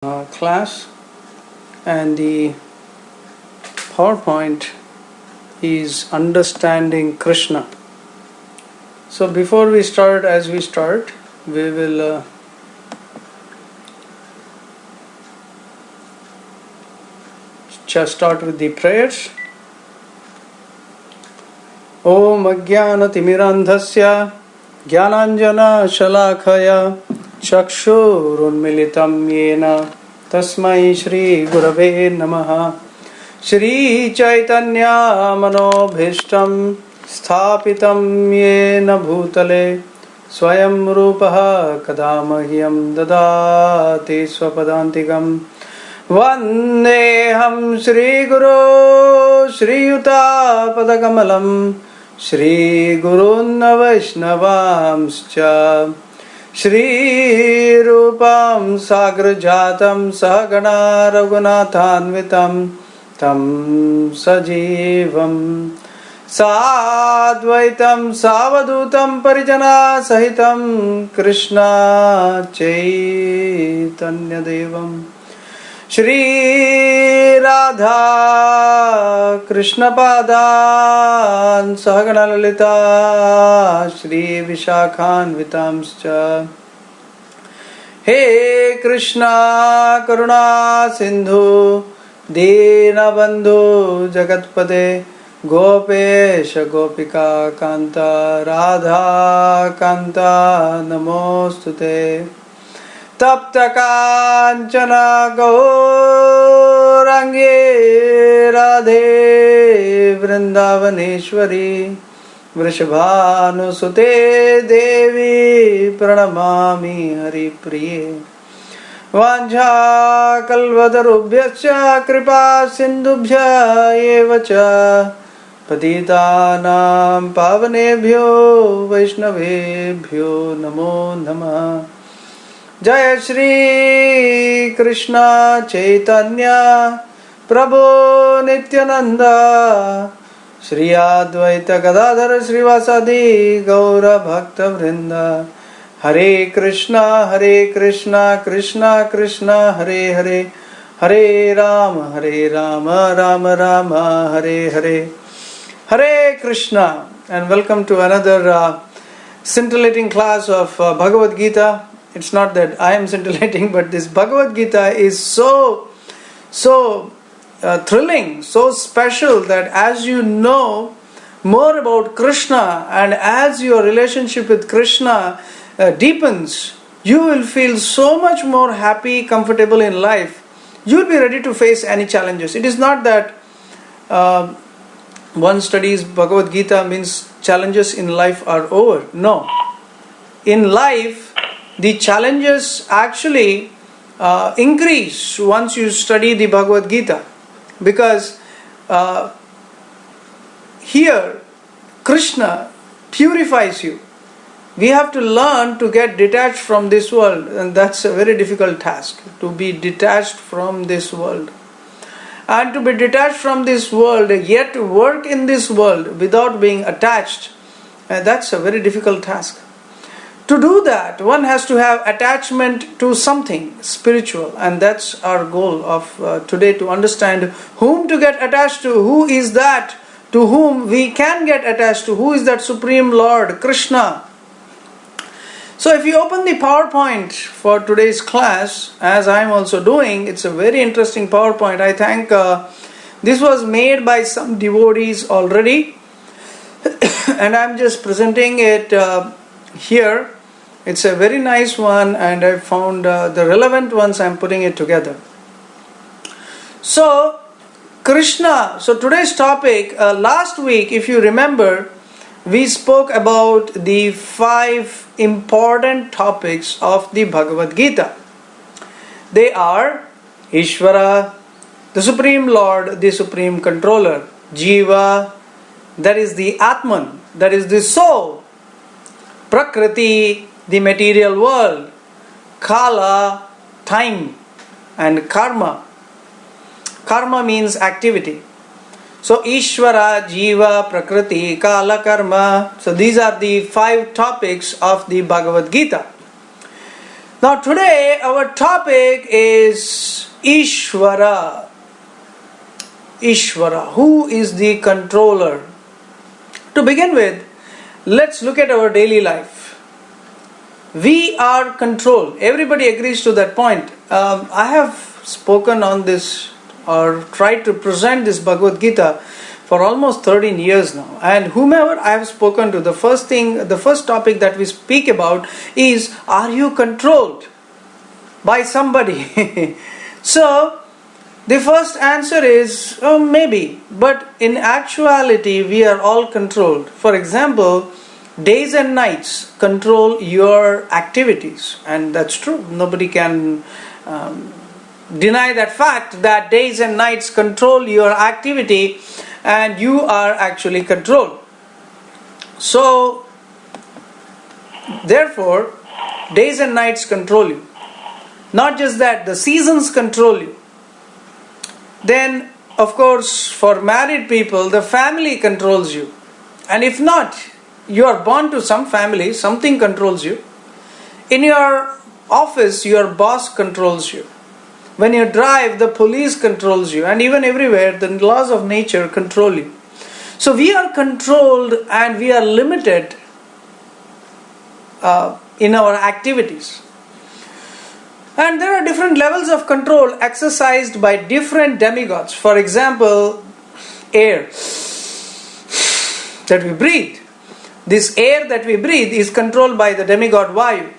class, and the PowerPoint is Understanding Krishna. So before we start, we will just start with the prayers. Om Ajnanatimmirandhasya Jnananjana Shalakaya Chakshurunmilitam Yena Tasmai Shri Gurave Namaha. Shri Chaitanya Manobhishtam Sthapitam Yena Bhutale Swayam Rupaha Kadamahyam Dadati Swapadantikam Vandeham Shri Guru Shri Yuta Padakamalam Shri Gurunna Vaishnavamscha Shri Rupam Sagrajatam Sahagana Raghunathanvitam Tam Sajivam Sadvaitam Savadutam Parijana Sahitam Krishna Chaitanya Devam Shri Radha Krishna Padan Sahagana Lalita Shri Vishakhan Vitamscha He Krishna Karuna Sindhu Dina Bandhu Jagatpade Gopesha Gopika Kanta Radha Kanta Namostute Tapta Kanchana Gaurangi Radhe Vrindavaneshwari Vrishabhanusute Devi Pranamami Hari Priye Vancha Kalvatarubhyascha Kripa Sindubhya Evacha Patitanam Pavanebhyo Vaishnavebhyo Namo Namah Jai Shri Krishna Chaitanya Prabhu Nityananda Shri Advaita Gadadhara Srivasadi Gaura Bhakta Vrinda Hare Krishna Krishna Krishna Hare Hare Hare Rama Rama Rama Hare Hare Hare Krishna. And welcome to another scintillating class of Bhagavad Gita. It's not that I am scintillating, but this Bhagavad Gita is so thrilling, so special that as you know more about Krishna and as your relationship with Krishna deepens, you will feel so much more happy, comfortable in life. You will be ready to face any challenges. It is not that one studies Bhagavad Gita means challenges in life are over. No. In life, the challenges actually increase once you study the Bhagavad Gita, because here Krishna purifies you. We have to learn to get detached from this world, and that's a very difficult task, to be detached from this world. And to be detached from this world, yet work in this world without being attached, that's a very difficult task. To do that, one has to have attachment to something spiritual, and that's our goal of today, to understand whom to get attached to, who is that to whom we can get attached to, who is that Supreme Lord, Krishna. So if you open the PowerPoint for today's class, as I am also doing, it's a very interesting PowerPoint. I think this was made by some devotees already, and I'm just presenting it here. It's a very nice one, and I found the relevant ones. I'm putting it together. So, Krishna. So today's topic, last week, if you remember, we spoke about the 5 important topics of the Bhagavad Gita. They are Ishvara, the Supreme Lord, the Supreme Controller; Jiva, that is the Atman, that is the soul; Prakriti, the material world; Kala, time; and Karma. Karma means activity. So Ishvara, Jiva, Prakriti, Kala, Karma. So these are the 5 topics of the Bhagavad Gita. Now today our topic is Ishvara. Ishvara, who is the controller? To begin with, let's look at our daily life. We are controlled. Everybody agrees to that point. I have spoken on this or tried to present this Bhagavad Gita for almost 13 years now. And whomever I have spoken to, the first topic that we speak about is, are you controlled by somebody? So, the first answer is maybe, but in actuality we are all controlled. For example, days and nights control your activities, and that's true. Nobody can deny that fact, that days and nights control your activity and you are actually controlled. So, therefore, days and nights control you. Not just that, the seasons control you. Then, of course, for married people, the family controls you. And if not, you are born to some family, something controls you. In your office, your boss controls you. When you drive, the police controls you. And even everywhere, the laws of nature control you. So we are controlled and we are limited in our activities. And there are different levels of control exercised by different demigods. For example, air that we breathe. This air that we breathe is controlled by the demigod Vayu.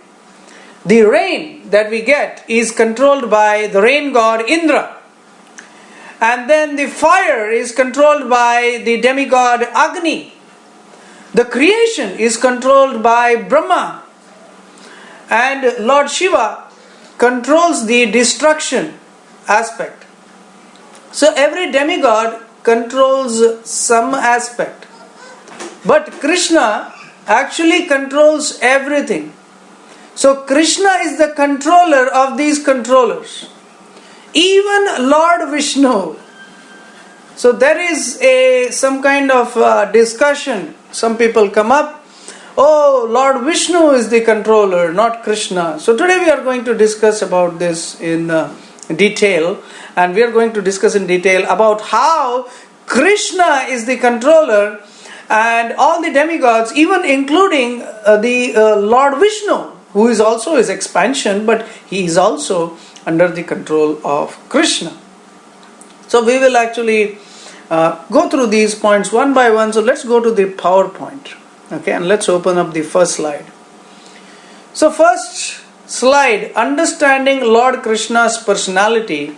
The rain that we get is controlled by the rain god Indra. And then the fire is controlled by the demigod Agni. The creation is controlled by Brahma. And Lord Shiva controls the destruction aspect. So every demigod controls some aspect. But Krishna actually controls everything. So Krishna is the controller of these controllers. Even Lord Vishnu. So there is some kind of discussion. Some people come up, oh, Lord Vishnu is the controller, not Krishna. So today we are going to discuss about this in detail. And we are going to discuss in detail about how Krishna is the controller and all the demigods, even including the Lord Vishnu, who is also his expansion, but he is also under the control of Krishna. So we will actually go through these points one by one. So let's go to the PowerPoint. Okay, and let's open up the first slide. So first slide, understanding Lord Krishna's personality.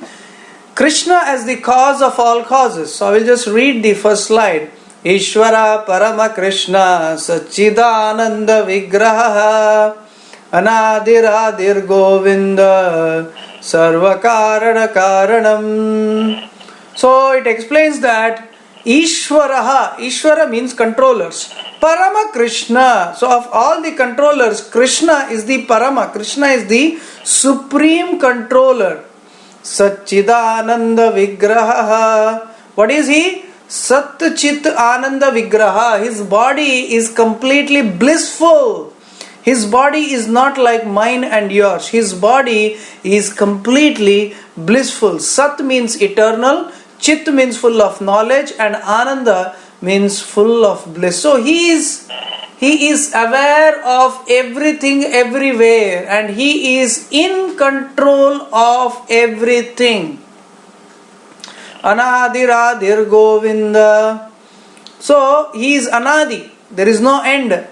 Krishna as the cause of all causes. So I will just read the first slide. Ishvara Parama Krishna Sachidananda Vigraha Anadiradir Govinda Sarva Karana Karanam. So it explains that Ishvara means controllers. Parama Krishna. So of all the controllers, Krishna is the Parama. Krishna is the supreme controller. Satchidananda Vigraha. What is he? Sat Chit Ananda Vigraha. His body is completely blissful. His body is not like mine and yours. His body is completely blissful. Sat means eternal. Chit means full of knowledge, and Ananda means full of bliss. So he is aware of everything everywhere, and he is in control of everything. Anadiradir Govinda. So he is Anadi. There is no end.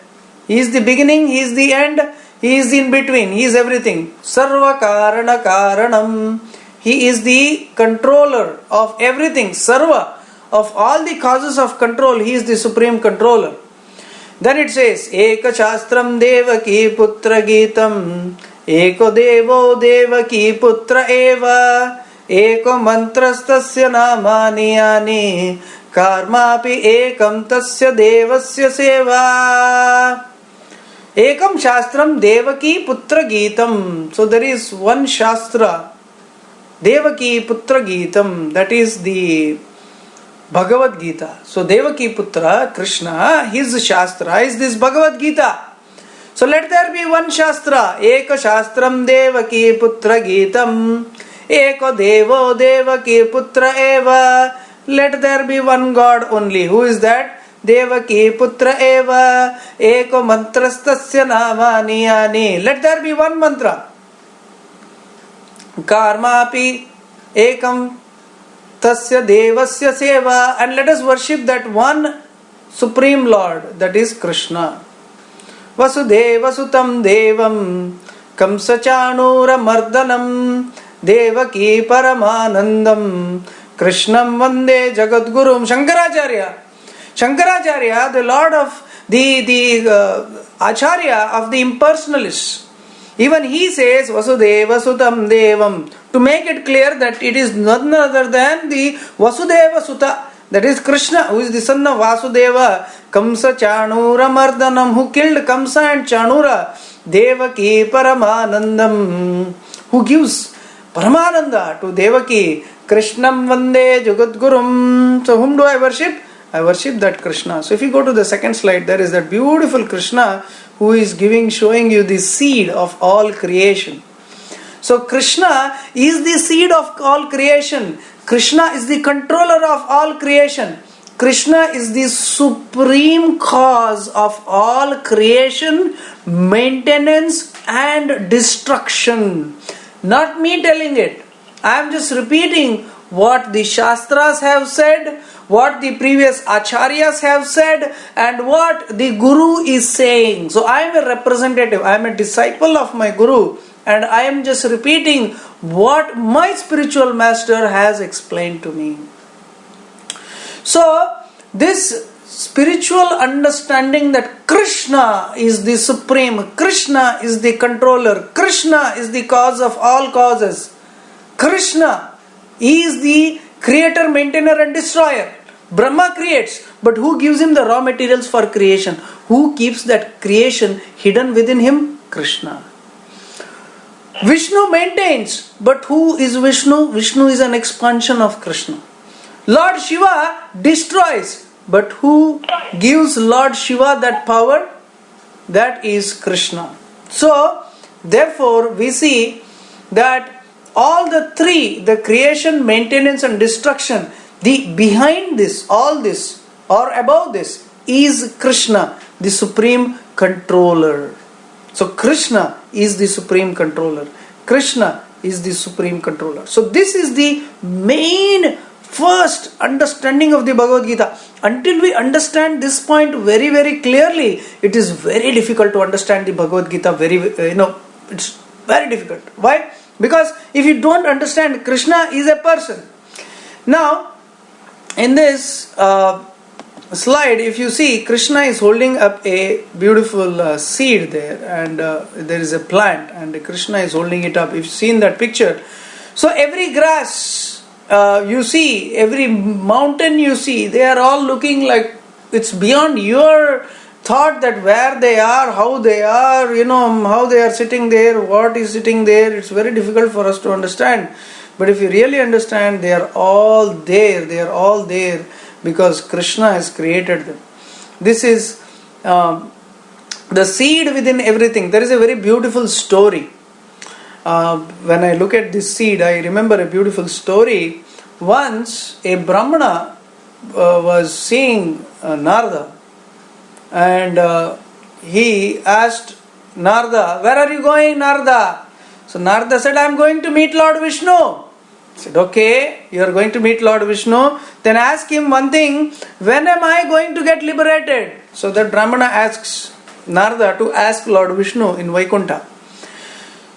He is the beginning, he is the end, he is in between, he is everything. Sarva Karana Karanam. He is the controller of everything, Sarva, of all the causes of control. He is the supreme controller. Then it says, Eka Shastram Devaki Putra Gitam, Eko Devo Devaki Putra Eva, Eko Mantrastasya Namani Yani, Karmapi Ekam Tasya Devasya Seva. Ekam Shastram Devaki Putra Gitam. So there is one Shastra, Devaki Putra Gitam, that is the Bhagavad Gita. So Devaki Putra, Krishna, his Shastra is this Bhagavad Gita. So let there be one Shastra. Eka Shastram Devaki Putra Geetam. Eko Devo Devaki Putra Eva. Let there be one God only. Who is that? Devaki Putra Eva. Eko Mantrastasya Namani Yani. Let there be one mantra. Karmapi Ekam Tasya Devasya Seva. And let us worship that one Supreme Lord, that is Krishna. Vasudeva Sutam Devam Kamsa Chanura Mardanam Devaki Paramanandam Krishnam Vande Jagadgurum. Shankaracharya, the Lord of the Acharya of the impersonalists, even he says Vasudeva Sutam Devam, to make it clear that it is none other than the Vasudeva Suta, that is Krishna, who is the son of Vasudeva. Kamsa Chanura Mardanam, who killed Kamsa and Chanura. Devaki Paramanandam, who gives Paramananda to Devaki. Krishnam Vande Jagadgurum. So whom do I worship? I worship that Krishna. So if you go to the second slide, there is that beautiful Krishna who is showing you the seed of all creation. So Krishna is the seed of all creation. Krishna is the controller of all creation. Krishna is the supreme cause of all creation, maintenance and destruction. Not me telling it. I am just repeating what the Shastras have said, what the previous Acharyas have said, and what the Guru is saying. So I am a representative, I am a disciple of my Guru, and I am just repeating what my spiritual master has explained to me. So this spiritual understanding that Krishna is the supreme, Krishna is the controller, Krishna is the cause of all causes, Krishna is the creator, maintainer and destroyer. Brahma creates, but who gives him the raw materials for creation? Who keeps that creation hidden within him? Krishna. Vishnu maintains, but who is Vishnu? Vishnu is an expansion of Krishna. Lord Shiva destroys, but who gives Lord Shiva that power? That is Krishna. So, therefore, we see that all the three, the creation, maintenance and destruction, the behind this, all this or above this is Krishna, the supreme controller. So Krishna is the supreme controller. Krishna is the supreme controller. So this is the main first understanding of the Bhagavad Gita. Until we understand this point very, very clearly, it is very difficult to understand the Bhagavad Gita. It's very difficult. Why? Because if you don't understand, Krishna is a person. Now, in this slide, if you see, Krishna is holding up a beautiful seed there, and there is a plant, and Krishna is holding it up. If you've seen that picture, so every grass you see, every mountain you see, they are all looking like it's beyond your thought that where they are, how they are, how they are sitting there, what is sitting there. It's very difficult for us to understand. But if you really understand, they are all there. They are all there because Krishna has created them. This is the seed within everything. There is a very beautiful story. When I look at this seed, I remember a beautiful story. Once a Brahmana was seeing Narada, and he asked Narada, "Where are you going, Narada?" So Narada said, "I am going to meet Lord Vishnu." He said, "Okay, you are going to meet Lord Vishnu. Then ask him one thing, when am I going to get liberated?" So that Brahmana asks Narada to ask Lord Vishnu in Vaikuntha.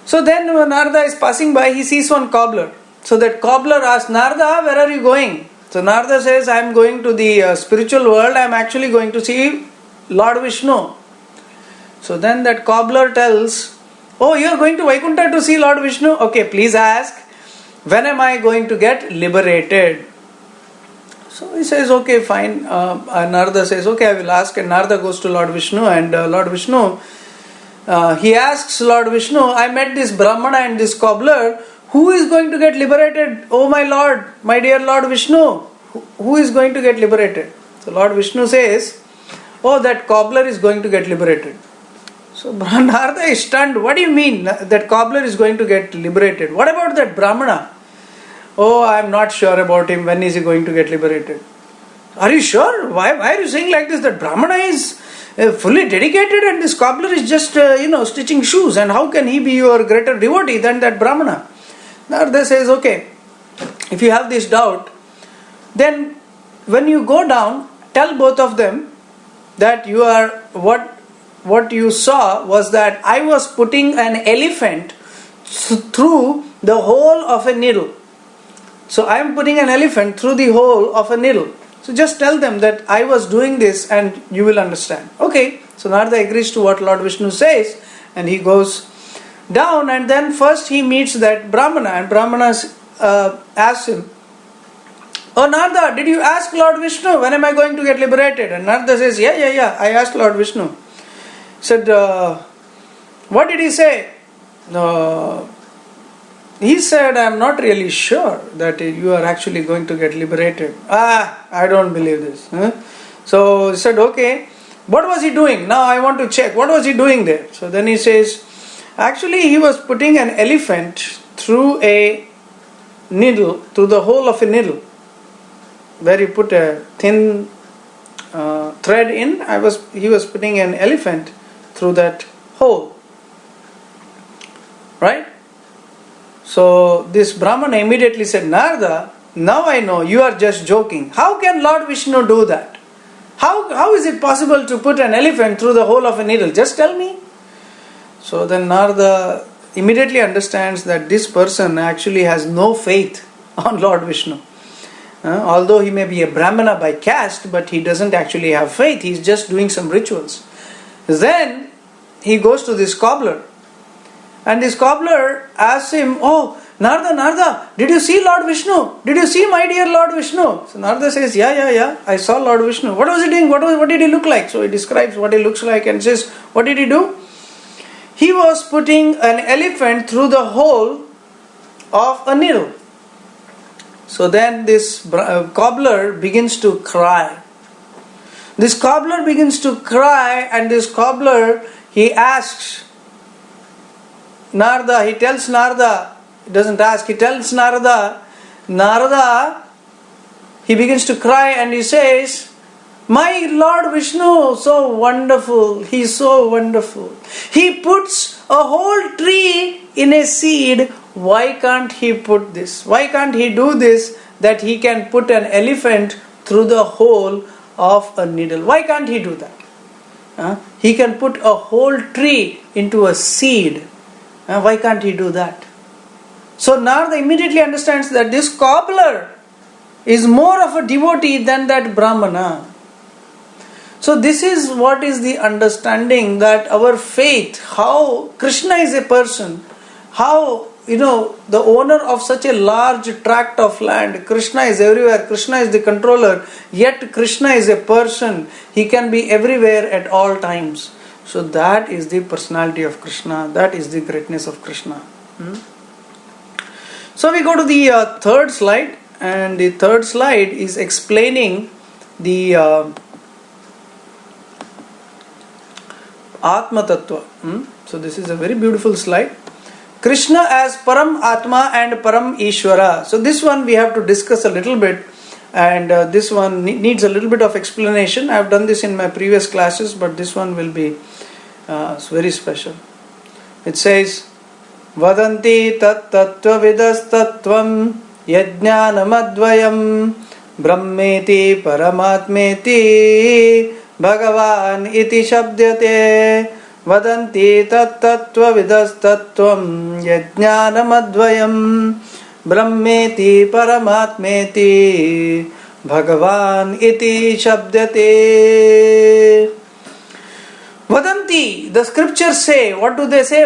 So then when Narada is passing by, he sees one cobbler. So that cobbler asks, "Narada, where are you going?" So Narada says, "I am going to the spiritual world. I am actually going to see Lord Vishnu." So then that cobbler tells, "Oh, you are going to Vaikuntha to see Lord Vishnu? Okay, please ask, when am I going to get liberated?" So he says, "Okay, fine." And Narada says, "Okay, I will ask." And Narada goes to Lord Vishnu, and Lord Vishnu, he asks Lord Vishnu, "I met this Brahmana and this cobbler. Who is going to get liberated? Oh my Lord, my dear Lord Vishnu, who is going to get liberated?" So Lord Vishnu says, "Oh, that cobbler is going to get liberated." So Narada is stunned. What do you mean that cobbler is going to get liberated? What about that Brahmana? Oh, I am not sure about him. When is he going to get liberated? Are you sure? Why are you saying like this? That Brahmana is fully dedicated and this cobbler is just stitching shoes, and how can he be your greater devotee than that Brahmana? Narada says, okay, if you have this doubt, then when you go down, tell both of them that you are what you saw was that I was putting an elephant through the hole of a needle. So I am putting an elephant through the hole of a needle. So just tell them that I was doing this and you will understand. Okay, so Narada agrees to what Lord Vishnu says, and he goes down, and then first he meets that Brahmana, and Brahmana asks him, oh Narada, did you ask Lord Vishnu when am I going to get liberated? And Narada says, yeah, I asked Lord Vishnu. He said, what did he say? He said, I am not really sure that you are actually going to get liberated. I don't believe this. So he said, okay, what was he doing? Now I want to check. What was he doing there? So then he says, actually he was putting an elephant through a needle, through the hole of a needle, where he put a thin thread in. He was putting an elephant through that hole. Right? So this Brahmana immediately said, Narada, now I know you are just joking. How can Lord Vishnu do that? How is it possible to put an elephant through the hole of a needle? Just tell me. So then Narada immediately understands that this person actually has no faith on Lord Vishnu. Although he may be a Brahmana by caste, but he doesn't actually have faith. He's just doing some rituals. Then he goes to this cobbler. And this cobbler asks him, oh, Narada, did you see Lord Vishnu? Did you see my dear Lord Vishnu? So Narada says, yeah, I saw Lord Vishnu. What was he doing? What did he look like? So he describes what he looks like and says, what did he do? He was putting an elephant through the hole of a needle. So then this cobbler begins to cry. This cobbler begins to cry, and this cobbler, he asks Narada, he tells Narada, he doesn't ask, he tells Narada, he begins to cry and he says, my Lord Vishnu, so wonderful, he is so wonderful. He puts a whole tree in a seed. Why can't he put this? Why can't he do this, that he can put an elephant through the hole of a needle? Why can't he do that? He can put a whole tree into a seed. Why can't he do that? So Narada immediately understands that this cobbler is more of a devotee than that Brahmana. So this is what is the understanding, that our faith, how Krishna is a person, how the owner of such a large tract of land, Krishna is everywhere, Krishna is the controller, yet Krishna is a person, he can be everywhere at all times. So that is the personality of Krishna, that is the greatness of Krishna. So we go to the third slide, and the third slide is explaining the Atma Tattva. So this is a very beautiful slide. Krishna as Param Atma and Param Ishvara. So this one we have to discuss a little bit, and this one needs a little bit of explanation. I have done this in my previous classes, but this one will be very special. It says, Vadanti tat tattva vidas tattvam yajnanam advayam brahmeti paramatmeti Bhagavan iti shabdyate. Vadanti tat tattva vidas tattvam yajnanam advayam brahmeti paramatmeti Bhagavan iti shabdyate. Vadanti, the scriptures say, what do they say?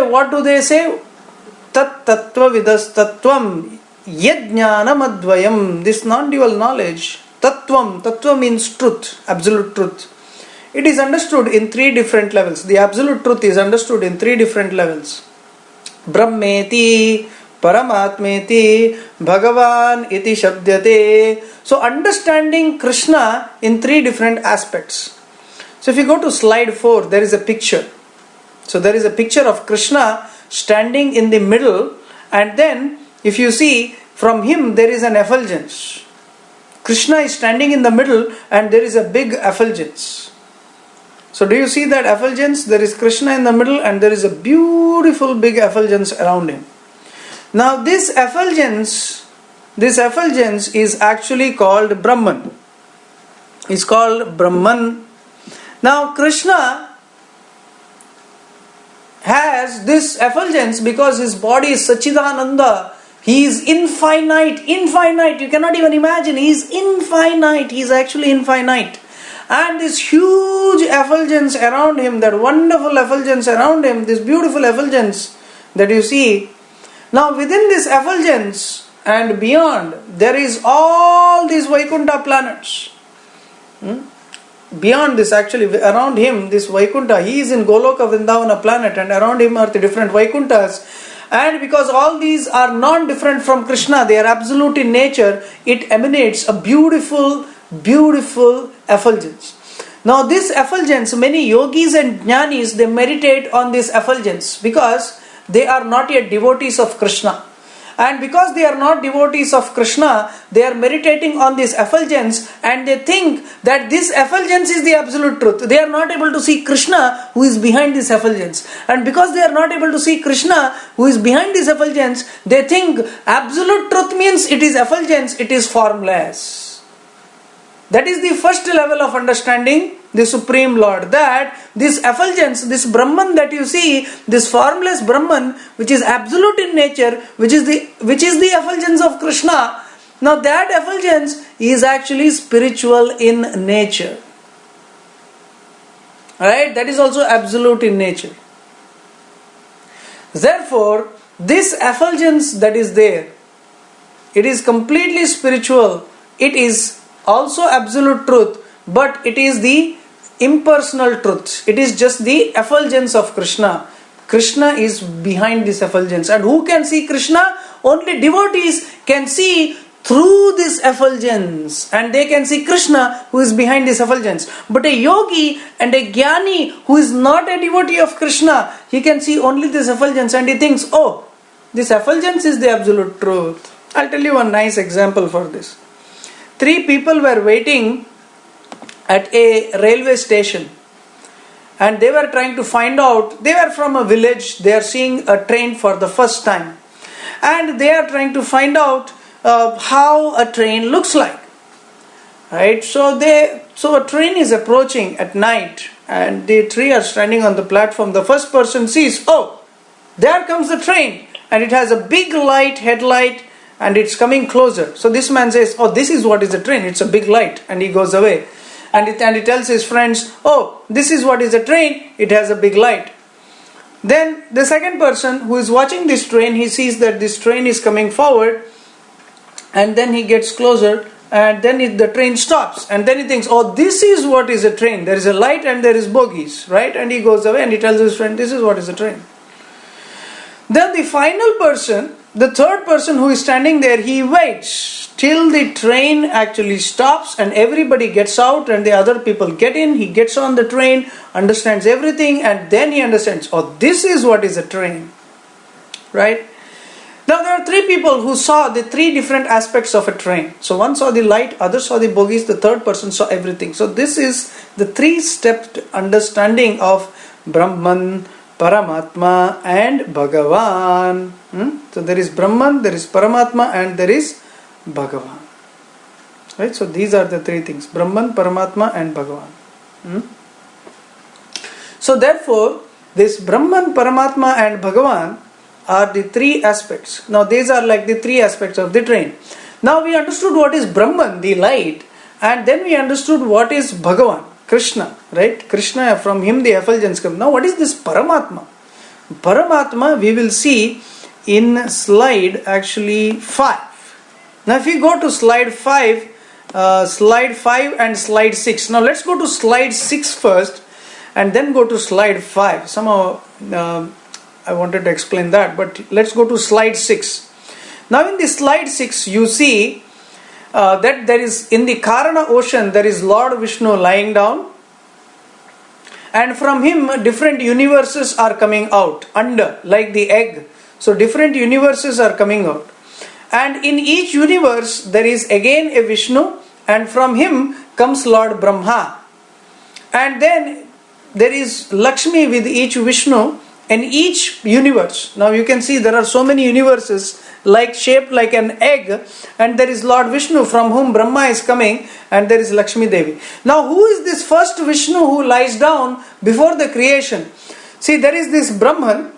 Tat tattva vidas tattvam yajnanam advayam. This non-dual knowledge, tattva means truth, absolute truth. It is understood in three different levels. The absolute truth is understood in three different levels. Brahmeti, Paramatmeti, Bhagavan iti shabdyate. So understanding Krishna in three different aspects. So if you go to slide 4, there is a picture. So there is a picture of Krishna standing in the middle, and then if you see from him there is an effulgence. Krishna is standing in the middle and there is a big effulgence. So do you see that effulgence? There is Krishna in the middle and there is a beautiful big effulgence around him. Now this effulgence is actually called Brahman. It's called Brahman. Now Krishna has this effulgence because his body is Sachidananda. He is infinite. You cannot even imagine. He is infinite. He is actually infinite. And this huge effulgence around him, that wonderful effulgence around him, this beautiful effulgence that you see. Now within this effulgence and beyond, there is all these Vaikuntha planets. Beyond this, actually, around him, this Vaikuntha, he is in Goloka Vrindavana planet, and around him are the different Vaikunthas. And because all these are non-different from Krishna, they are absolute in nature, it emanates a beautiful, beautiful effulgence. Now this effulgence, many yogis and jnanis, they meditate on this effulgence because they are not yet devotees of Krishna. And because they are not devotees of Krishna, they are meditating on this effulgence and they think that this effulgence is the absolute truth. They are not able to see Krishna who is behind this effulgence. And because they are not able to see Krishna who is behind this effulgence, they think absolute truth means it is effulgence, it is formless. That is the first level of understanding the Supreme Lord, that this effulgence, this Brahman that you see, this formless Brahman, which is absolute in nature, which is the effulgence of Krishna. Now that effulgence is actually spiritual in nature. Alright, that is also absolute in nature. Therefore, this effulgence that is there, it is completely spiritual. It is also absolute truth, but it is the impersonal truth. It is just the effulgence of Krishna. Krishna is behind this effulgence. And who can see Krishna? Only devotees can see through this effulgence. And they can see Krishna who is behind this effulgence. But a yogi and a jnani who is not a devotee of Krishna, he can see only this effulgence and he thinks, oh, this effulgence is the absolute truth. I'll tell you one nice example for this. 3 people were waiting at a railway station and they were trying to find out, they were from a village, they are seeing a train for the first time and they are trying to find out how a train looks like. Right? So a train is approaching at night and the 3 are standing on the platform. The first person sees, oh, there comes the train and it has a big headlight, and it's coming closer. So this man says, oh, this is what is a train. It's a big light. And he goes away. And he tells his friends, oh, this is what is a train. It has a big light. Then the second person who is watching this train, he sees that this train is coming forward. And then he gets closer. And then the train stops. And then he thinks, oh, this is what is a train. There is a light and there is bogies. Right? And he goes away and he tells his friend, this is what is a train. Then the final person, the third person who is standing there, he waits till the train actually stops and everybody gets out and the other people get in. He gets on the train, understands everything, and then he understands, oh, this is what is a train. Right? Now there are 3 people who saw the 3 different aspects of a train. So one saw the light, other saw the bogies, the third person saw everything. So this is the 3-step understanding of Brahman, Paramatma and Bhagavan. So there is Brahman, there is Paramatma and there is Bhagavan. Right? So these are the 3 things. Brahman, Paramatma and Bhagavan. So therefore, this Brahman, Paramatma and Bhagavan are the 3 aspects. Now these are like the 3 aspects of the train. Now we understood what is Brahman, the light, and then we understood what is Bhagavan. Krishna, right? Krishna, from him the effulgence comes. Now what is this Paramatma? Paramatma we will see in slide actually 5. Now if you go to slide 5 and slide 6. Now let's go to slide 6 first and then go to slide 5. Somehow I wanted to explain that, but let's go to slide 6. Now in the slide 6 you see that there is, in the Karana ocean, there is Lord Vishnu lying down and from him different universes are coming out, under, like the egg. So different universes are coming out. And in each universe there is again a Vishnu, and from him comes Lord Brahma. And then there is Lakshmi with each Vishnu in each universe. Now you can see there are so many universes like shaped like an egg, and there is Lord Vishnu from whom Brahma is coming, and there is Lakshmi Devi. Now who is this first Vishnu who lies down before the creation? See, there is this Brahman,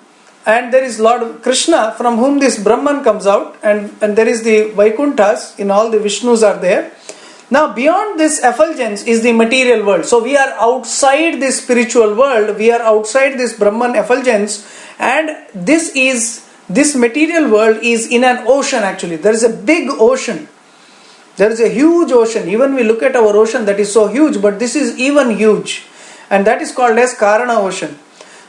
and there is Lord Krishna from whom this Brahman comes out, and there is the Vaikunthas, in all the Vishnus are there. Now beyond this effulgence is the material world. So we are outside this spiritual world, we are outside this Brahman effulgence, and this material world is in an ocean actually. There is a big ocean. There is a huge ocean. Even we look at our ocean that is so huge, but this is even huge. And that is called as Karana ocean.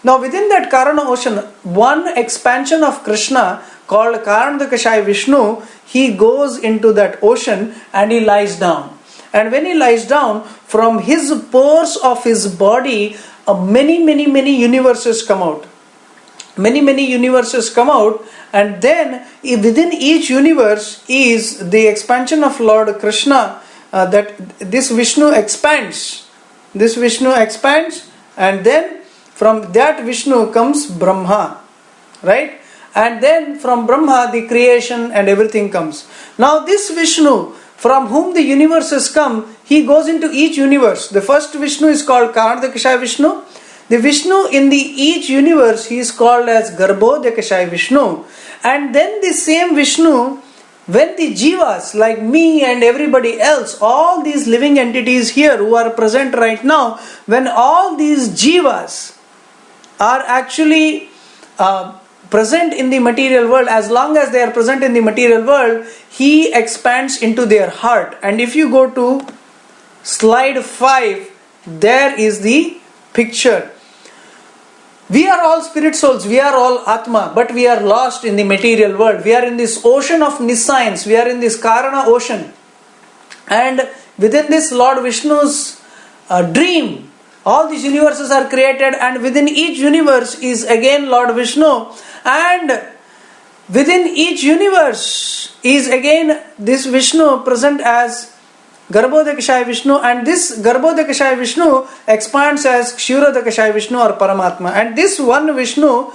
Now within that Karana ocean, one expansion of Krishna called Karanadakashai Vishnu, he goes into that ocean and he lies down. And when he lies down, from his pores of his body, many universes come out. Many universes come out, and then within each universe is the expansion of Lord Krishna, that this Vishnu expands. This Vishnu expands, and then from that Vishnu comes Brahma, right? And then from Brahma the creation and everything comes. Now this Vishnu from whom the universes come, he goes into each universe. The first Vishnu is called Karanadakashai Vishnu. The Vishnu in the each universe, he is called as Garbhodakashai Vishnu. And then the same Vishnu, when the Jivas like me and everybody else, all these living entities here who are present right now, when all these Jivas are actually present in the material world, as long as they are present in the material world, he expands into their heart. And if you go to slide 5, there is the picture. We are all spirit souls, we are all Atma, but we are lost in the material world. We are in this ocean of nescience, we are in this Karana ocean. And within this Lord Vishnu's dream, all these universes are created, and within each universe is again Lord Vishnu, and within each universe is again this Vishnu present as Garbhodakashai Vishnu, and this Garbhodakashai Vishnu expands as Kshuradakashai Vishnu or Paramatma. And this one Vishnu,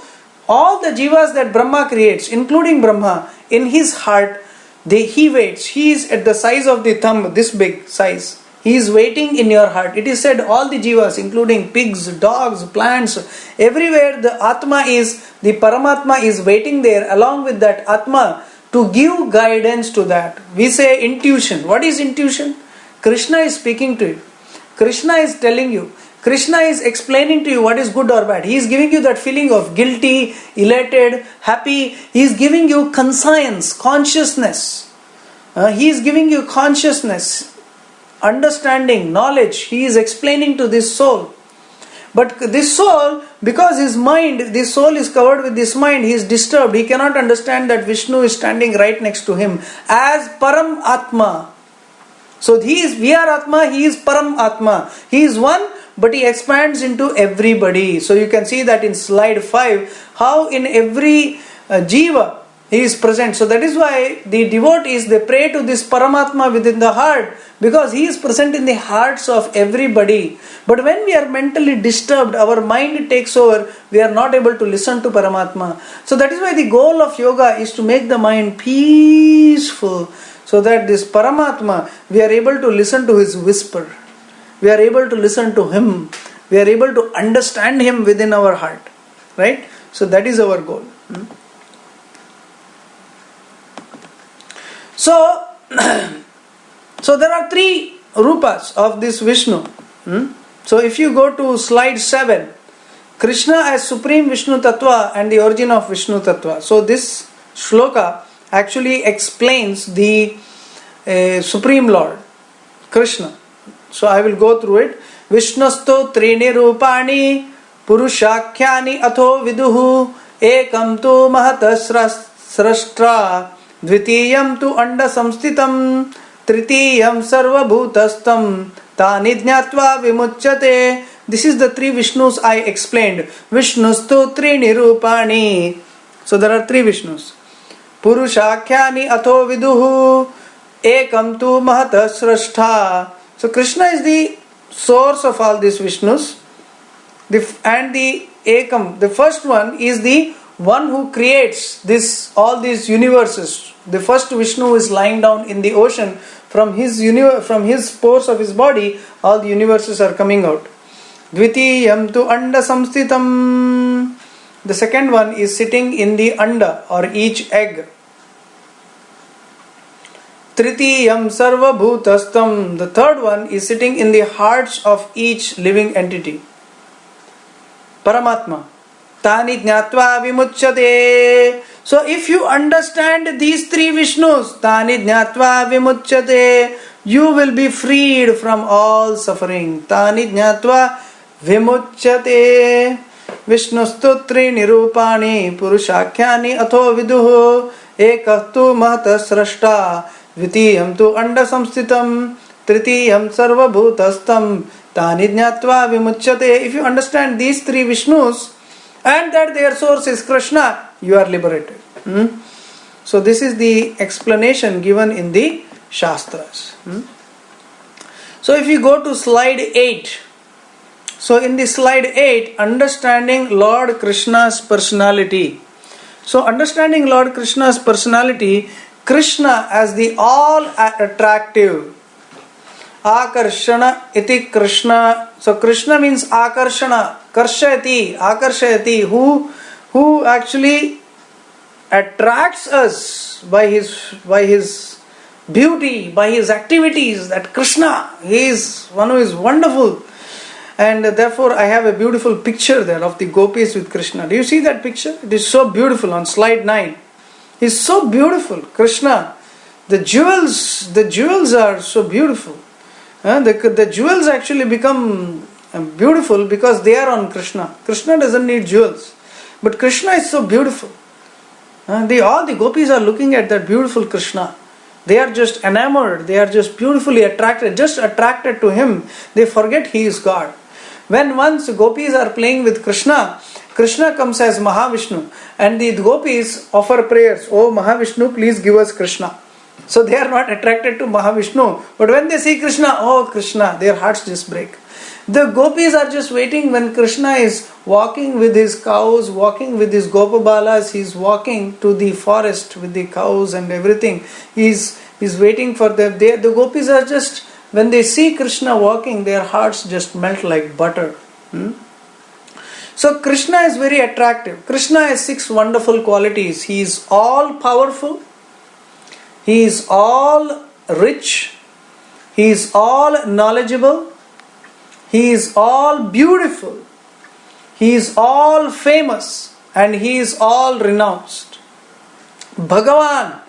all the jivas that Brahma creates, including Brahma, in his heart, he waits. He is at the size of the thumb, this big size. He is waiting in your heart. It is said all the jivas, including pigs, dogs, plants, everywhere the Atma is, the Paramatma is waiting there along with that Atma to give guidance to that. We say intuition. What is intuition? Krishna is speaking to you. Krishna is telling you. Krishna is explaining to you what is good or bad. He is giving you that feeling of guilty, elated, happy. He is giving you conscience, consciousness. He is giving you consciousness, understanding, knowledge. He is explaining to this soul. But this soul, because his mind, this soul is covered with this mind, he is disturbed. He cannot understand that Vishnu is standing right next to him as Param Atma. So we are Atma, he is Param Atma. He is one, but he expands into everybody. So you can see that in slide 5, how in every jiva he is present. So that is why the devotees, they pray to this Paramatma within the heart, because he is present in the hearts of everybody. But when we are mentally disturbed, our mind takes over, we are not able to listen to Paramatma. So that is why the goal of yoga is to make the mind peaceful, so that this Paramatma, we are able to listen to his whisper. We are able to listen to him. We are able to understand him within our heart. Right? So that is our goal. So there are 3 rupas of this Vishnu. So if you go to slide 7, Krishna as Supreme Vishnu Tattva and the origin of Vishnu Tattva. So this shloka actually explains the Supreme Lord, Krishna. So I will go through it. Vishnasto trini rupani purushakhyani atho viduhu ekam tu mahatasrashtra dvitiyam tu anda samstitam tritiyam sarvabhutastam tani jnatva vimuchyate This is the three Vishnus I explained. Vishnustu Trini Rupani. So there are three Vishnus. Purushakhyani Atho Viduhu Ekam Tu Mahata Srashtha. So Krishna is the source of all these Vishnus. And the Ekam, the first one, is the one who creates all these universes. The first Vishnu is lying down in the ocean. From his pores of his body, all the universes are coming out. Dvitiyam tu anda samsthitam. The second one is sitting in the anda, or each egg. Tritiyam sarva bhutastam. The third one is sitting in the hearts of each living entity. Paramatma. Tani jnatva vimuchyate. So if you understand these three Vishnus, Tani jnatva vimuchyate, you will be freed from all suffering. Tani jnatva vimuchyate. Vishnustu trini rupani purushakhyani atho viduhu ekahtu mahata srashta dvitiyam tu anda samsthitam tritiyam sarva bhutastam tani jnatva vimuchyate. If you understand these three Vishnus and that their source is Krishna, you are liberated. So this is the explanation given in the Shastras. So if you go to slide 8, so in the slide 8, understanding Lord Krishna's personality. So understanding Lord Krishna's personality, Krishna as the all attractive. Akarshana iti Krishna. So Krishna means Akarshana. Akarshayati, who actually attracts us by his beauty, by his activities. That Krishna, he is one who is wonderful. And therefore I have a beautiful picture there of the gopis with Krishna. Do you see that picture? It is so beautiful on slide 9. It's so beautiful. Krishna, the jewels are so beautiful. The jewels actually become beautiful because they are on Krishna. Krishna doesn't need jewels, but Krishna is so beautiful. All the gopis are looking at that beautiful Krishna. They are just enamored. They are just beautifully attracted to him. They forget he is God. When once gopis are playing with Krishna, Krishna comes as Mahavishnu, and the gopis offer prayers. Oh Mahavishnu, please give us Krishna. So they are not attracted to Mahavishnu. But when they see Krishna, oh Krishna, their hearts just break. The gopis are just waiting when Krishna is walking with his cows, walking with his gopabalas. He is walking to the forest with the cows and everything. He is waiting for them. The gopis are just, when they see Krishna walking, their hearts just melt like butter. So Krishna is very attractive. Krishna has 6 wonderful qualities. He is all powerful. He is all rich. He is all knowledgeable. He is all beautiful. He is all famous. And he is all renounced. Bhagavan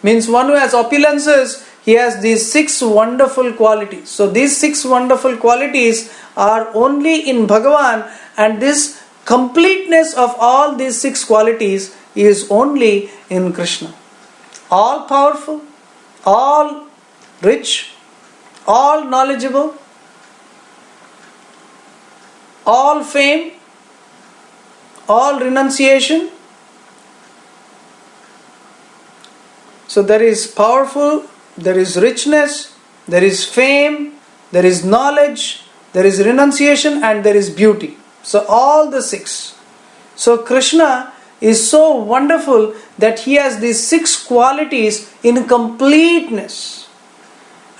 means one who has opulences. He has these 6 wonderful qualities. So these 6 wonderful qualities are only in Bhagavan, and this completeness of all these 6 qualities is only in Krishna. All powerful, all rich, all knowledgeable, all fame, all renunciation. So there is powerful, there is richness, there is fame, there is knowledge, there is renunciation, and there is beauty. So all the 6. So Krishna is so wonderful that he has these 6 qualities in completeness.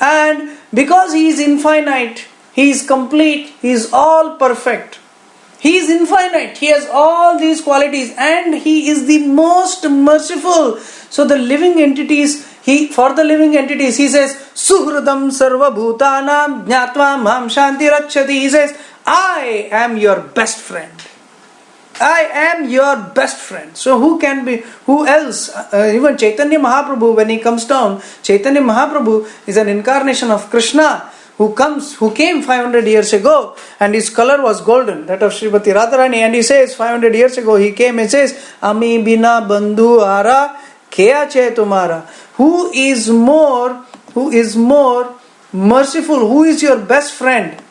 And because he is infinite, he is complete, he is all perfect. He is infinite, he has all these qualities, and he is the most merciful. So the living entities, for the living entities, he says, Suhridam sarva bhutanam jnatva mam shanti rachyati. He says, I am your best friend. I am your best friend. So who else? Even Chaitanya Mahaprabhu, when he comes down, Chaitanya Mahaprabhu is an incarnation of Krishna who came 500 years ago, and his color was golden, that of Srimati Radharani. And he says, 500 years ago he came and says, Ami bina bandhu ara kya che tumara. Who is more merciful? Who is your best friend?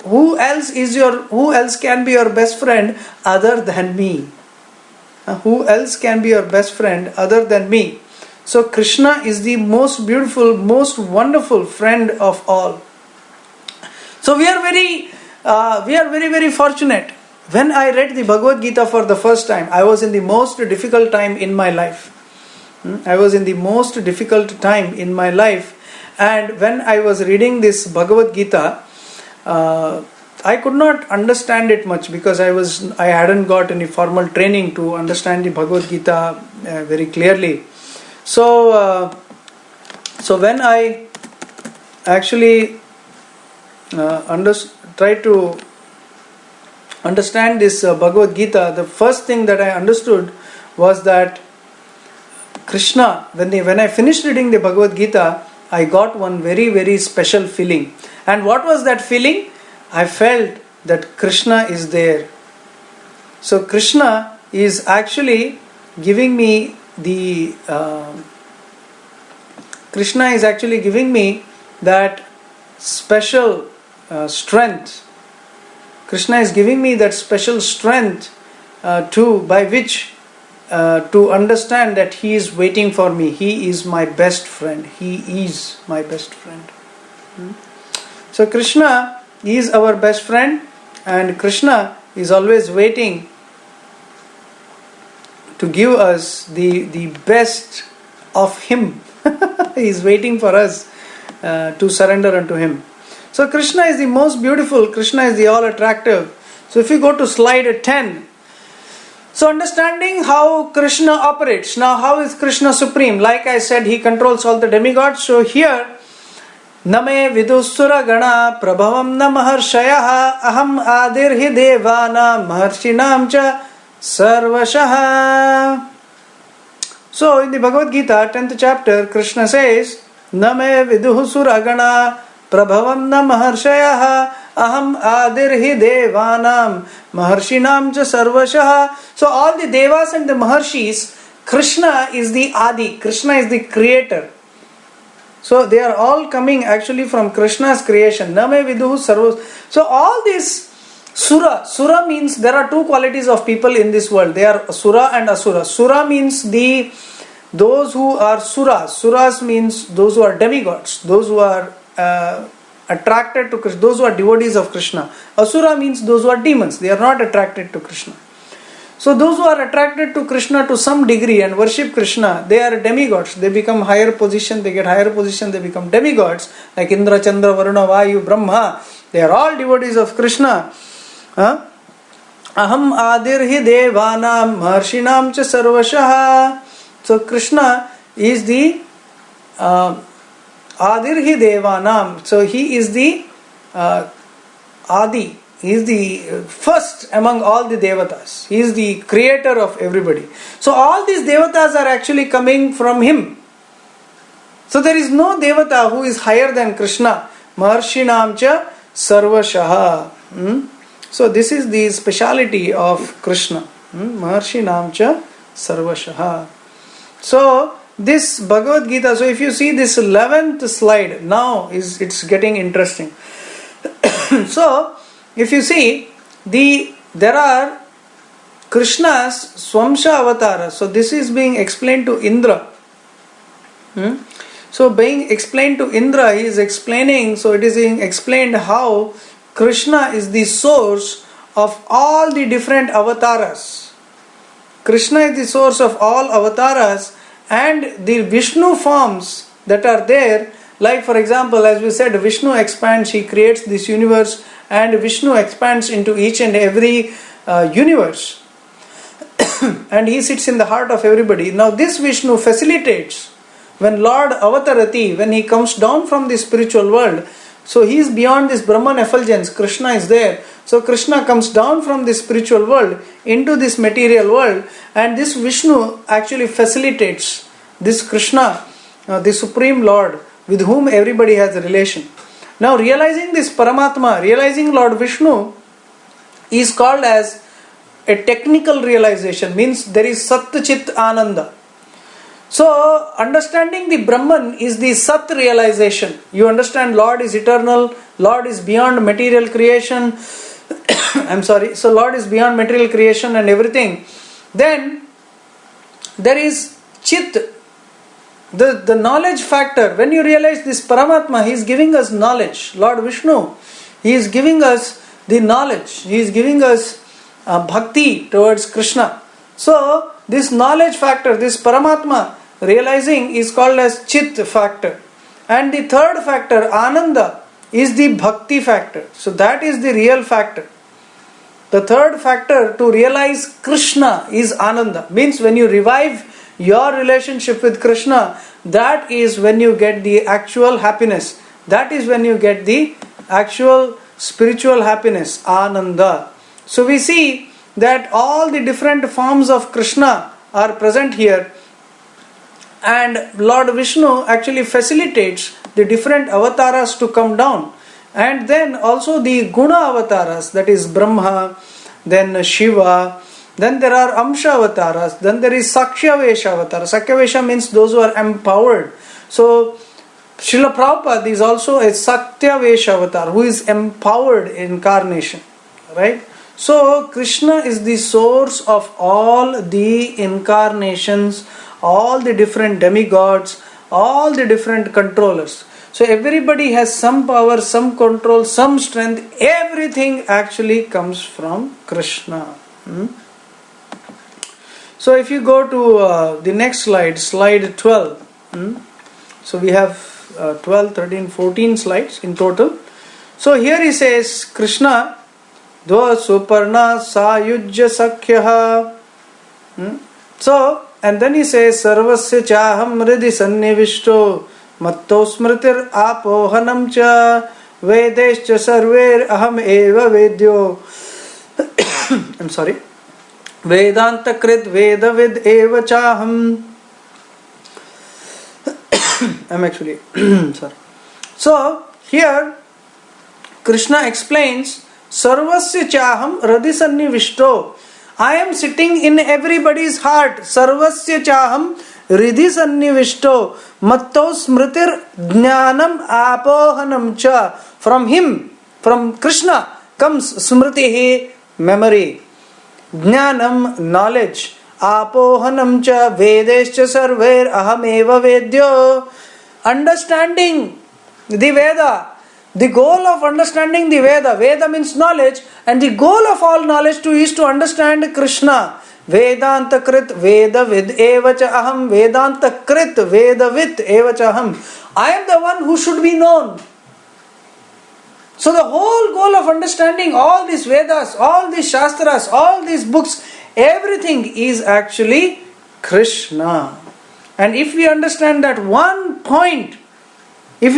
who else can be your best friend other than me? Who else can be your best friend other than me? So Krishna is the most beautiful, most wonderful friend of all. So we are very, very fortunate. When I read the Bhagavad Gita for the first time, I was in the most difficult time in my life. I was in the most difficult time in my life, and when I was reading this Bhagavad Gita, I could not understand it much because I hadn't got any formal training to understand the Bhagavad Gita very clearly. So when I actually tried to understand this Bhagavad Gita, the first thing that I understood was that Krishna, when I finished reading the Bhagavad Gita, I got one very, very special feeling. And what was that feeling? I felt that Krishna is there. So Krishna is actually giving me that special strength. Krishna is giving me that special strength by which to understand that He is waiting for me. He is my best friend. He is my best friend. So Krishna is our best friend, and Krishna is always waiting to give us the best of Him. He is waiting for us to surrender unto Him. So Krishna is the most beautiful. Krishna is the all attractive. So if you go to slide 10, so understanding how Krishna operates. Now how is Krishna supreme? Like I said, He controls all the demigods. So here, Name vidusura gana prabhavam na maharshayah aham adirhi devana maharshinam cha sarvashaha. So in the Bhagavad Gita, 10th chapter, Krishna says, Name vidusura gana prabhavam na maharshayah aham adirhi devanam maharshinam cha sarvashaha. So all the devas and the maharshis, Krishna is the Adi, Krishna is the creator. So they are all coming actually from Krishna's creation. Name viduhu sarvas. So all this Sura means there are two qualities of people in this world. They are Sura and Asura. Sura means those who are Suras. Suras means those who are demigods, those who are attracted to Krishna, those who are devotees of Krishna. Asura means those who are demons. They are not attracted to Krishna. So those who are attracted to Krishna to some degree and worship Krishna, they are demigods. They become higher position, they get higher position, they become demigods. Like Indra, Chandra, Varuna, Vayu, Brahma. They are all devotees of Krishna. Aham adirhi devanam maharshinam cha sarvashaha. So Krishna is the adirhi devanam. So He is the Adi. He is the first among all the devatas. He is the creator of everybody. So all these devatas are actually coming from Him. So there is no devata who is higher than Krishna. Maharshinam cha sarvashaha. So this is the speciality of Krishna. Maharshinam cha sarvashaha. So this Bhagavad Gita, so if you see this 11th slide, now it's getting interesting. So if you see, there are Krishna's Swamsha Avatara. So this is being explained to Indra. So being explained to Indra, he is explaining, so it is being explained how Krishna is the source of all the different avatars. Krishna is the source of all avatars, and the Vishnu forms that are there, like for example, as we said, Vishnu expands, He creates this universe, and Vishnu expands into each and every universe. And He sits in the heart of everybody. Now this Vishnu facilitates when Lord Avatarati, when He comes down from the spiritual world. So He is beyond this Brahman effulgence. Krishna is there. So Krishna comes down from this spiritual world into this material world, and this Vishnu actually facilitates this Krishna, the Supreme Lord, with whom everybody has a relation. Now realizing this Paramatma, realizing Lord Vishnu is called as a technical realization, means there is Sat Chit Ananda. So, understanding the Brahman is the Sat realization. You understand Lord is eternal, Lord is beyond material creation. So Lord is beyond material creation and everything. Then there is Chit, the knowledge factor. When you realize this Paramatma, He is giving us knowledge. Lord Vishnu, He is giving us the knowledge. He is giving us bhakti towards Krishna. So this knowledge factor, this Paramatma realizing is called as Chit factor. And the third factor, Ananda, is the bhakti factor. So that is the real factor. The third factor to realize Krishna is Ananda. Means when you revive your relationship with Krishna, that is when you get the actual happiness. That is when you get the actual spiritual happiness, Ananda. So we see that all the different forms of Krishna are present here. And Lord Vishnu actually facilitates the different avatars to come down. And then also the Guna avatars, that is Brahma, then Shiva, then there are Amsha avatars, then there is Sakhyavesha avatar. Sakhyavesha means those who are empowered. So Srila Prabhupada is also a Satyavesha avatar, who is empowered incarnation. Right? So Krishna is the source of all the incarnations, all the different demigods, all the different controllers. So everybody has some power, some control, some strength. Everything actually comes from Krishna. So if you go to the next slide, slide 12. So we have 12, 13, 14 slides in total. So here he says, Krishna, Dva Suparna Sayujya Sakhyaha. So, and then he says, Sarvasya Chaham Ridhi Sannivishto Matto Smritir Apohanam Cha Vedescha Sarver Aham Eva Vedyo. I'm sorry. Vedanta Krit Vedavid Eva Chaham. I'm actually sorry. So here Krishna explains Sarvasya Chaham Radhisanni Vishto. I am sitting in everybody's heart. Sarvasya Chaham Ridhisanni Vishto. Matto Smritir Jnanam Apohanam Cha. From him, from Krishna comes Smritihi, memory. Jnanam, knowledge. Apohanam Cha Vedescha Sarver Aham Eva Vedyo. Understanding the Veda. The goal of understanding the Veda, Veda means knowledge, and the goal of all knowledge too is to understand Krishna. Vedanta Krit Vedavid Evacha Aham. Vedanta Krit Vedavid Evacha Aham. I am the one who should be known. So the whole goal of understanding all these Vedas, all these Shastras, all these books, everything is actually Krishna. And if we understand that one point, that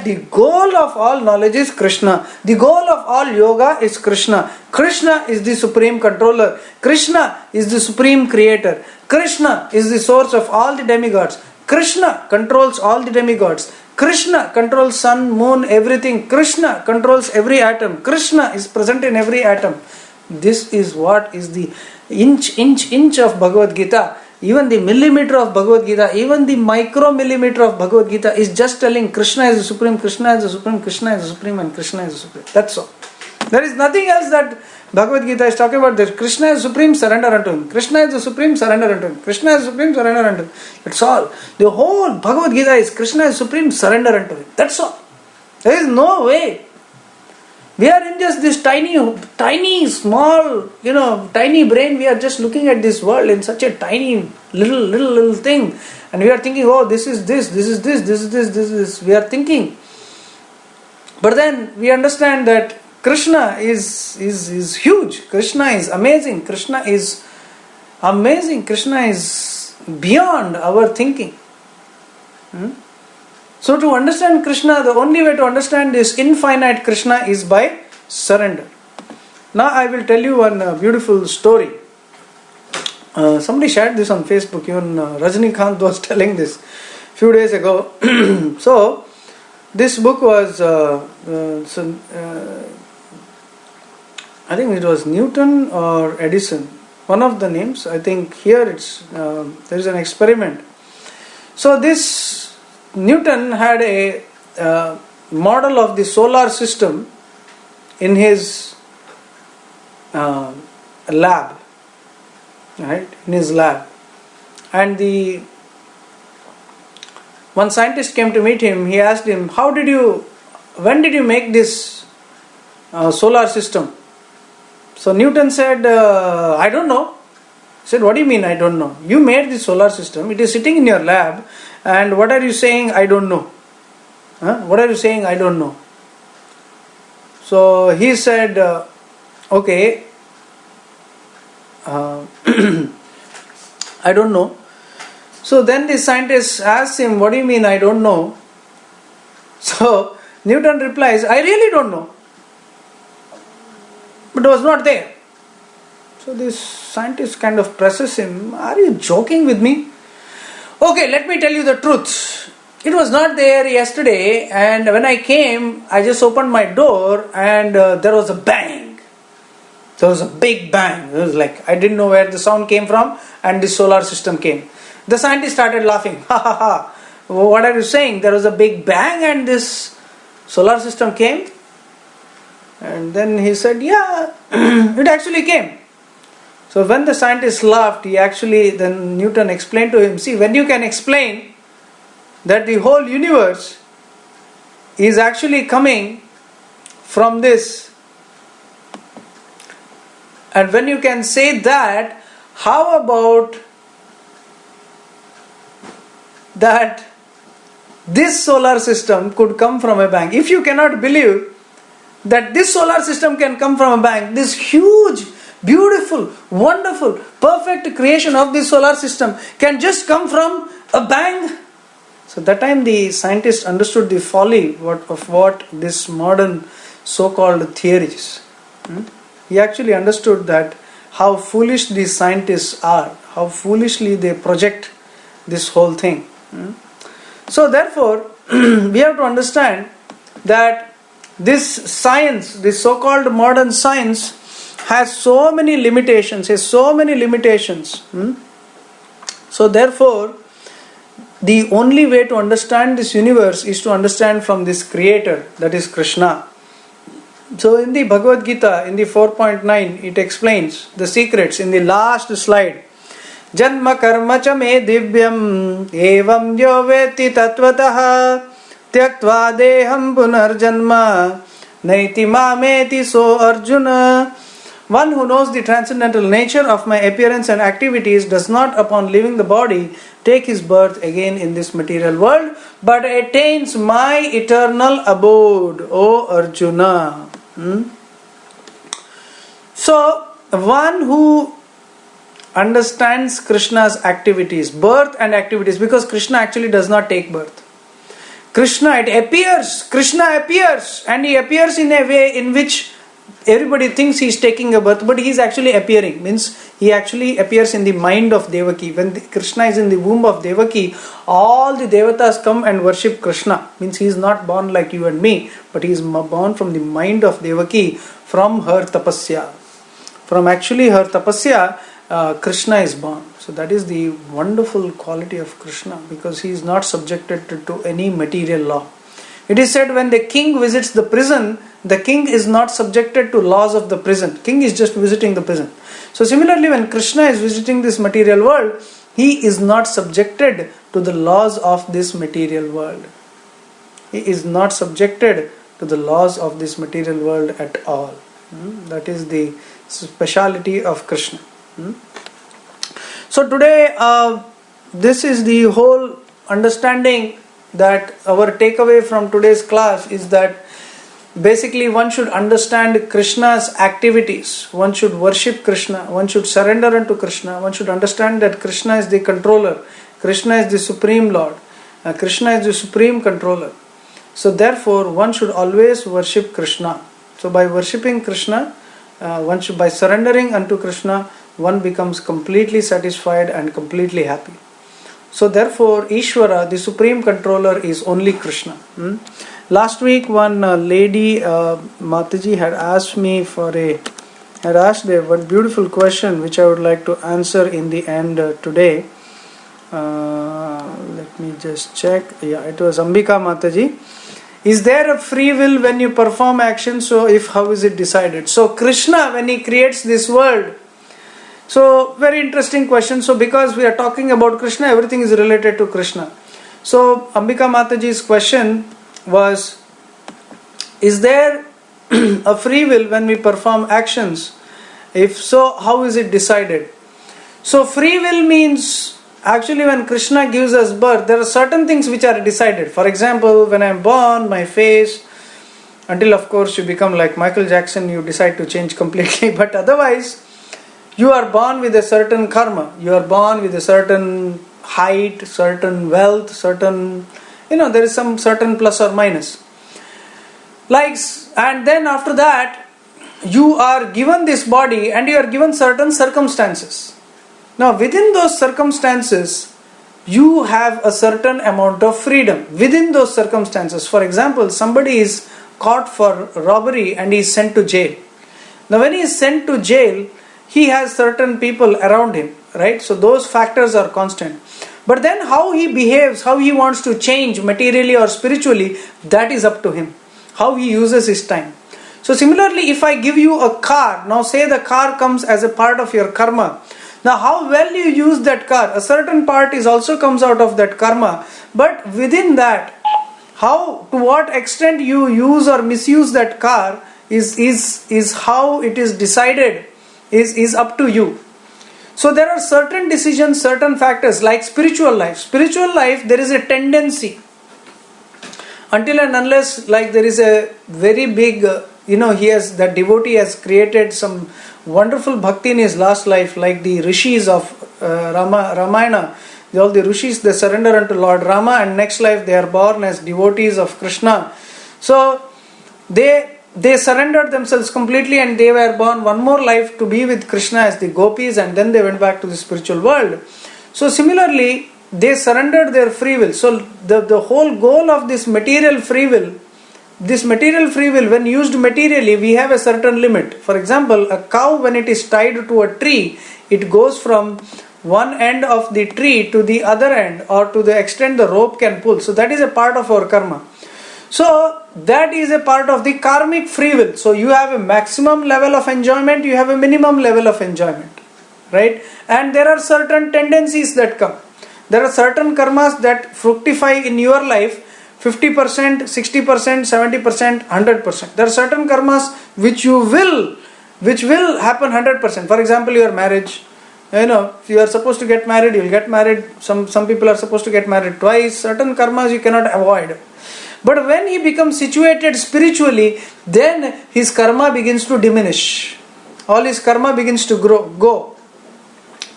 the goal of all knowledge is Krishna, the goal of all yoga is Krishna. Krishna is the supreme controller. Krishna is the supreme creator. Krishna is the source of all the demigods. Krishna controls all the demigods. Krishna controls sun, moon, everything. Krishna controls every atom. Krishna is present in every atom. This is what is the inch of Bhagavad Gita. Even the millimeter of Bhagavad Gita, even the micromillimeter of Bhagavad Gita is just telling Krishna is the supreme, Krishna is the supreme, Krishna is the supreme, and Krishna is the supreme. That's all. There is nothing else that Bhagavad Gita is talking about. That Krishna is supreme, surrender unto him. Krishna is the supreme, surrender unto him. Krishna is supreme, surrender unto him. That's all. The whole Bhagavad Gita is Krishna is supreme, surrender unto him. That's all. There is no way. We are in just this tiny, small, tiny brain. We are just looking at this world in such a tiny, little thing. And we are thinking, oh, this is this, this is this, this is this, this is this. We are thinking. But then we understand that Krishna is huge. Krishna is amazing. Krishna is amazing. Krishna is beyond our thinking. So to understand Krishna, the only way to understand this infinite Krishna is by surrender. Now I will tell you one beautiful story. Somebody shared this on Facebook. Even Rajnikant was telling this a few days ago. So this book was, I think it was Newton or Edison. one of the names. I think here there is an experiment. So this Newton had a model of the solar system in his lab, right? In his lab, and one scientist came to meet him. He asked him, when did you make this solar system? So Newton said, I don't know. He said, what do you mean I don't know? You made the solar system. It is sitting in your lab. And what are you saying? I don't know. What are you saying? I don't know. So he said, okay, I don't know. So then the scientist asked him, what do you mean I don't know? So Newton replies, I really don't know. But it was not there. So this scientist kind of presses him, are you joking with me? Okay, let me tell you the truth. It was not there yesterday, and when I came, I just opened my door and there was a bang. There was a big bang. It was like, I didn't know where the sound came from, and the solar system came. The scientist started laughing. Ha ha ha. What are you saying? There was a big bang and this solar system came? And then he said, yeah, it actually came. So when the scientist laughed, then Newton explained to him, see, when you can explain that the whole universe is actually coming from this, and when you can say that, how about that this solar system could come from a bang? If you cannot believe that this solar system can come from a bang, this huge, beautiful, wonderful, perfect creation of this solar system can just come from a bang. So that time the scientist understood the folly of what this modern so-called theories. He actually understood that how foolish these scientists are, how foolishly they project this whole thing. So therefore, we have to understand that this science, this so-called modern science, has so many limitations. So therefore, the only way to understand this universe is to understand from this creator, that is Krishna. So in the Bhagavad Gita, in the 4.9, it explains the secrets in the last slide. Janma karma cha me divyam evam yo veti tatvatah tyaktva deham punarjanma naiti mameti so Arjuna. One who knows the transcendental nature of my appearance and activities does not, upon leaving the body, take his birth again in this material world, but attains my eternal abode, O Arjuna. So, one who understands Krishna's activities, birth and activities, because Krishna actually does not take birth. Krishna appears, and he appears in a way in which everybody thinks he is taking a birth, but he is actually appearing. Means he actually appears in the mind of Devaki. When Krishna is in the womb of Devaki, all the devatas come and worship Krishna. Means he is not born like you and me, but he is born from the mind of Devaki, from her tapasya. From actually her tapasya, Krishna is born. So that is the wonderful quality of Krishna, because he is not subjected to any material law. It is said when the king visits the prison, the king is not subjected to laws of the prison. King is just visiting the prison. So similarly, when Krishna is visiting this material world, he is not subjected to the laws of this material world. He is not subjected to the laws of this material world at all. That is the speciality of Krishna. So today, this is the whole understanding, that our takeaway from today's class is that basically one should understand Krishna's activities, one should worship Krishna, one should surrender unto Krishna, one should understand that Krishna is the controller, Krishna is the supreme Lord, Krishna is the supreme controller. So therefore one should always worship Krishna. So by worshipping Krishna, by surrendering unto Krishna, one becomes completely satisfied and completely happy. So therefore Ishvara, the supreme controller, is only Krishna. Last week one lady, Mataji, had asked me for a asked one beautiful question which I would like to answer in the end today. Let me just check. Yeah, it was Ambika Mataji. Is there a free will when you perform action? So if, how is it decided? So Krishna, when he creates this world, so very interesting question. So because we are talking about Krishna, everything is related to Krishna. So Ambika Mataji's question was, is there a free will when we perform actions? If so, how is it decided? So free will means, actually when Krishna gives us birth, there are certain things which are decided. For example, when I am born, my face, until of course you become like Michael Jackson, you decide to change completely. But otherwise, you are born with a certain karma. You are born with a certain height, certain wealth, certain, there is some certain plus or minus. And then after that, you are given this body and you are given certain circumstances. Now within those circumstances, you have a certain amount of freedom within those circumstances. For example, somebody is caught for robbery and is sent to jail. Now when he is sent to jail, he has certain people around him, right? So those factors are constant. But then how he behaves, how he wants to change materially or spiritually, that is up to him. How he uses his time. So similarly, if I give you a car, now say the car comes as a part of your karma. Now how well you use that car, a certain part is also comes out of that karma. But within that, to what extent you use or misuse that car is how it is decided, is up to you. So there are certain decisions, certain factors like spiritual life. Spiritual life, there is a tendency. Until and unless like there is a very big, that devotee has created some wonderful bhakti in his last life, like the rishis of Ramayana. All the rishis, they surrender unto Lord Rama, and next life they are born as devotees of Krishna. So they surrendered themselves completely and they were born one more life to be with Krishna as the gopis, and then they went back to the spiritual world. So similarly, they surrendered their free will. So the whole goal of this material free will, when used materially, we have a certain limit. For example, a cow, when it is tied to a tree, it goes from one end of the tree to the other end, or to the extent the rope can pull. So that is a part of our karma. So that is a part of the karmic free will. So you have a maximum level of enjoyment, you have a minimum level of enjoyment, right? And there are certain tendencies that come. There are certain karmas that fructify in your life 50%, 60%, 70%, 100%. There are certain karmas which will happen 100%. For example, your marriage. If you are supposed to get married, you will get married. Some people are supposed to get married twice. Certain karmas you cannot avoid. But when he becomes situated spiritually, then his karma begins to diminish. All his karma begins to go.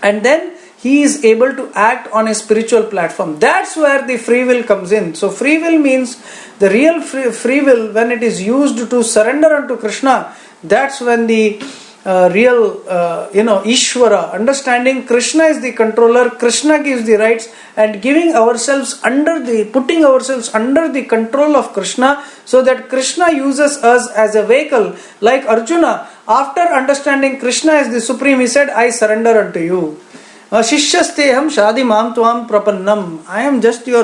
And then he is able to act on a spiritual platform. That's where the free will comes in. So free will means the real free will, when it is used to surrender unto Krishna, that's when the real, Ishvara, understanding Krishna is the controller, Krishna gives the rights, and putting ourselves under the control of Krishna, so that Krishna uses us as a vehicle. Like Arjuna, after understanding Krishna as the supreme, he said, I surrender unto you. Shishyasteham shadi mam tuam prapannam. I am just your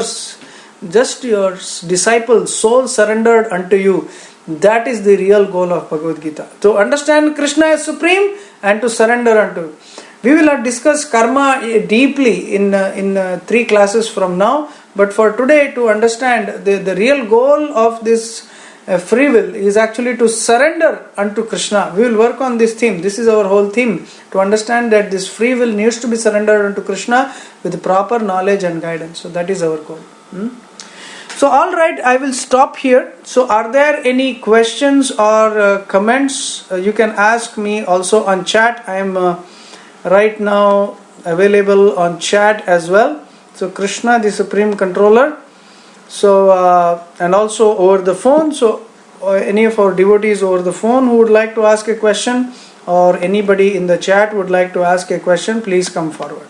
disciple, soul surrendered unto you. That is the real goal of Bhagavad Gita. To understand Krishna as supreme and to surrender unto. We will not discuss karma deeply in 3 classes from now. But for today, to understand the real goal of this free will is actually to surrender unto Krishna. We will work on this theme. This is our whole theme. To understand that this free will needs to be surrendered unto Krishna with proper knowledge and guidance. So that is our goal. So alright, I will stop here. So are there any questions or comments? You can ask me also on chat. I am right now available on chat as well. So Krishna, the Supreme Controller. So and also over the phone. So any of our devotees over the phone who would like to ask a question, or anybody in the chat would like to ask a question, please come forward.